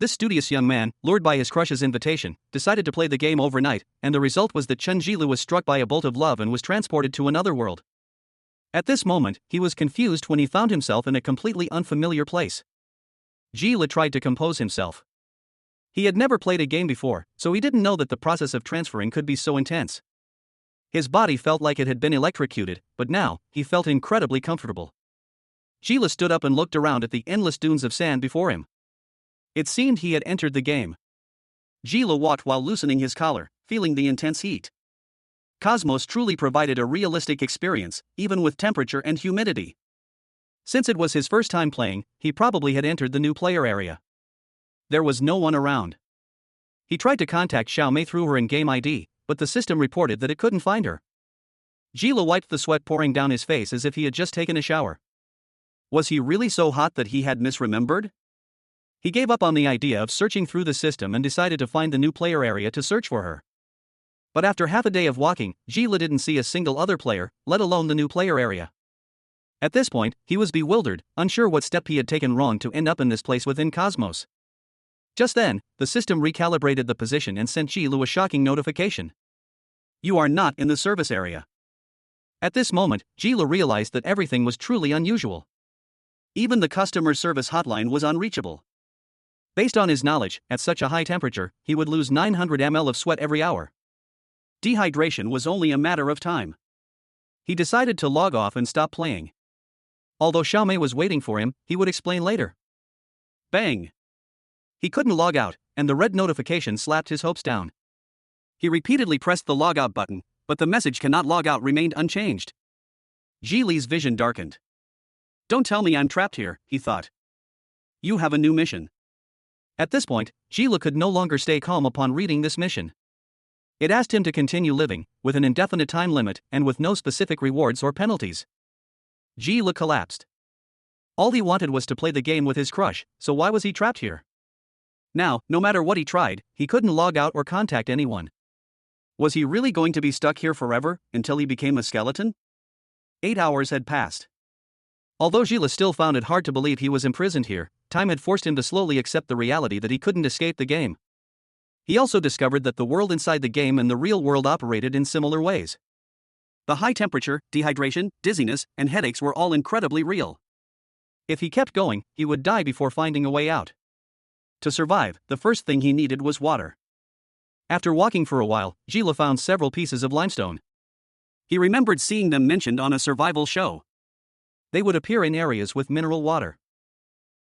This studious young man, lured by his crush's invitation, decided to play the game overnight, and the result was that Chen Jilu was struck by a bolt of love and was transported to another world. At this moment, he was confused when he found himself in a completely unfamiliar place. Jilu tried to compose himself. He had never played a game before, so he didn't know that the process of transferring could be so intense. His body felt like it had been electrocuted, but now, he felt incredibly comfortable. Jilu stood up and looked around at the endless dunes of sand before him. It seemed he had entered the game. Jilu walked while loosening his collar, feeling the intense heat. Cosmos truly provided a realistic experience, even with temperature and humidity. Since it was his first time playing, he probably had entered the new player area. There was no one around. He tried to contact Xiaomei through her in-game ID, but the system reported that it couldn't find her. Jilu wiped the sweat pouring down his face as if he had just taken a shower. Was he really so hot that he had misremembered? He gave up on the idea of searching through the system and decided to find the new player area to search for her. But after half a day of walking, Jilu didn't see a single other player, let alone the new player area. At this point, he was bewildered, unsure what step he had taken wrong to end up in this place within Cosmos. Just then, the system recalibrated the position and sent Jilu a shocking notification. You are not in the service area. At this moment, Jilu realized that everything was truly unusual. Even the customer service hotline was unreachable. Based on his knowledge, at such a high temperature, he would lose 900 ml of sweat every hour. Dehydration was only a matter of time. He decided to log off and stop playing. Although Xiaomei was waiting for him, he would explain later. Bang! He couldn't log out, and the red notification slapped his hopes down. He repeatedly pressed the logout button, but the message "cannot log out" remained unchanged. Jili's vision darkened. Don't tell me I'm trapped here, he thought. You have a new mission. At this point, Jilu could no longer stay calm upon reading this mission. It asked him to continue living, with an indefinite time limit and with no specific rewards or penalties. Jilu collapsed. All he wanted was to play the game with his crush, so why was he trapped here? Now, no matter what he tried, he couldn't log out or contact anyone. Was he really going to be stuck here forever, until he became a skeleton? 8 hours had passed. Although Jilu still found it hard to believe he was imprisoned here, time had forced him to slowly accept the reality that he couldn't escape the game. He also discovered that the world inside the game and the real world operated in similar ways. The high temperature, dehydration, dizziness, and headaches were all incredibly real. If he kept going, he would die before finding a way out. To survive, the first thing he needed was water. After walking for a while, Jilu found several pieces of limestone. He remembered seeing them mentioned on a survival show. They would appear in areas with mineral water.